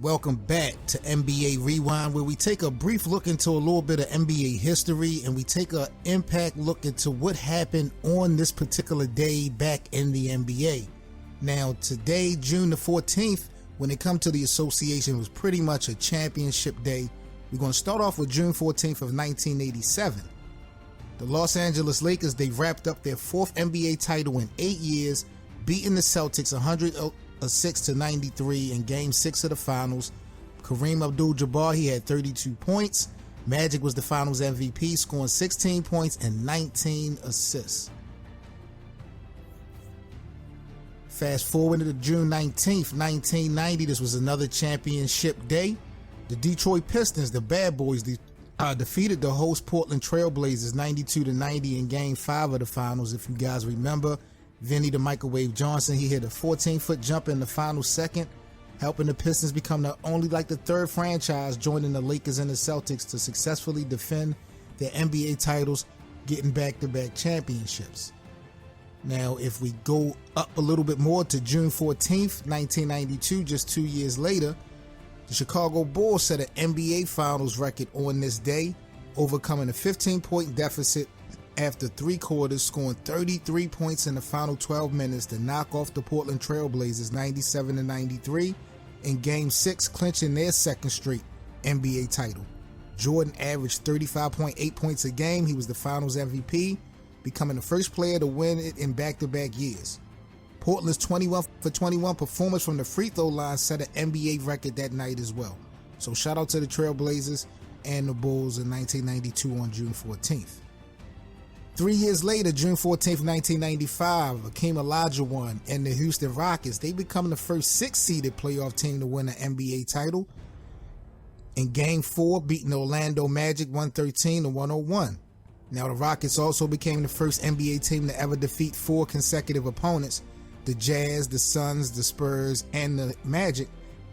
Welcome back to NBA Rewind, where we take a brief look into a little bit of NBA history and we take an impact look into what happened on this particular day back in the NBA. Now today, June the 14th, when it comes to the association, was pretty much a championship day. We're going to start off with June 14th of 1987. The Los Angeles Lakers, they wrapped up their fourth NBA title in 8 years, beating the Celtics 106-93 in Game 6 of the Finals. Kareem Abdul-Jabbar, he had 32 points. Magic was the Finals MVP, scoring 16 points and 19 assists. Fast forward to June 19th, 1990, this was another championship day. The Detroit Pistons, the bad boys, defeated the host Portland Trail Blazers 92-90 in Game 5 of the Finals. If you guys remember, Vinny the Microwave Johnson, he hit a 14-foot jumper in the final second, helping the Pistons become the third franchise joining the Lakers and the Celtics to successfully defend their NBA titles, getting back-to-back championships. Now, if we go up a little bit more to June 14th, 1992, just 2 years later, the Chicago Bulls set an NBA Finals record on this day, overcoming a 15-point deficit after 3 quarters, scoring 33 points in the final 12 minutes to knock off the Portland Trail Blazers 97-93 in Game 6, clinching their second straight NBA title. Jordan averaged 35.8 points a game. He was the Finals MVP, becoming the first player to win it in back-to-back years. Portland's 21 for 21 performance from the free throw line set an NBA record that night as well. So shout out to the Trail Blazers and the Bulls in 1992 on June 14th. 3 years later, June 14th, 1995, Hakeem Olajuwon and the Houston Rockets, they become the first 6-seeded playoff team to win an NBA title. In Game 4, beating the Orlando Magic 113-101. Now the Rockets also became the first NBA team to ever defeat 4 consecutive opponents, the Jazz, the Suns, the Spurs, and the Magic,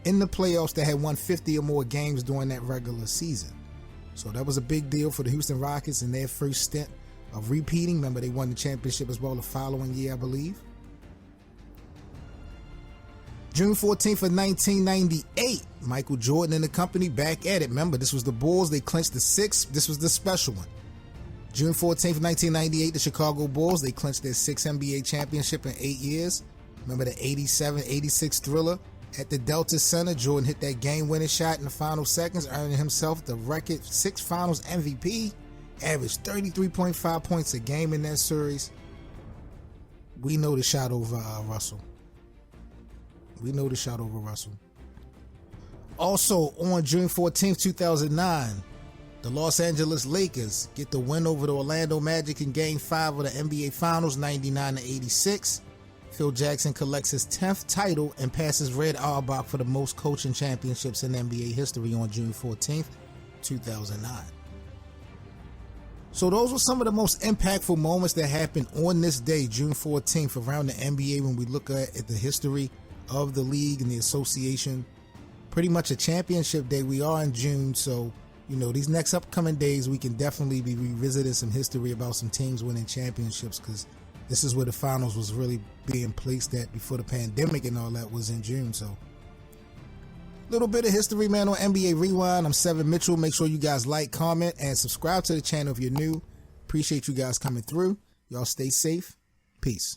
in the playoffs that had won 50 or more games during that regular season. So that was a big deal for the Houston Rockets in their first stint of repeating. Remember, they won the championship as well the following year, I believe. June 14th of 1998, Michael Jordan and the company back at it. Remember, this was the Bulls. They clinched the 6th. This was the special one. June 14th, 1998, the Chicago Bulls, they clinched their 6th NBA championship in 8 years. Remember the 87-86 thriller at the Delta Center? Jordan hit that game-winning shot in the final seconds, earning himself the record 6 Finals MVP, averaged 33.5 points a game in that series. We know the shot over Russell. Also, on June 14th, 2009, the Los Angeles Lakers get the win over the Orlando Magic in Game 5 of the NBA Finals, 99-86. Phil Jackson collects his 10th title and passes Red Auerbach for the most coaching championships in NBA history on June 14th, 2009. So those were some of the most impactful moments that happened on this day, June 14th, around the NBA when we look at the history of the league and the association. Pretty much a championship day. We are in June, so you know, these next upcoming days, we can definitely be revisiting some history about some teams winning championships, because this is where the finals was really being placed at before the pandemic and all that was in June. So, little bit of history, man, on NBA Rewind. I'm Seven Mitchell. Make sure you guys like, comment, and subscribe to the channel if you're new. Appreciate you guys coming through. Y'all stay safe. Peace.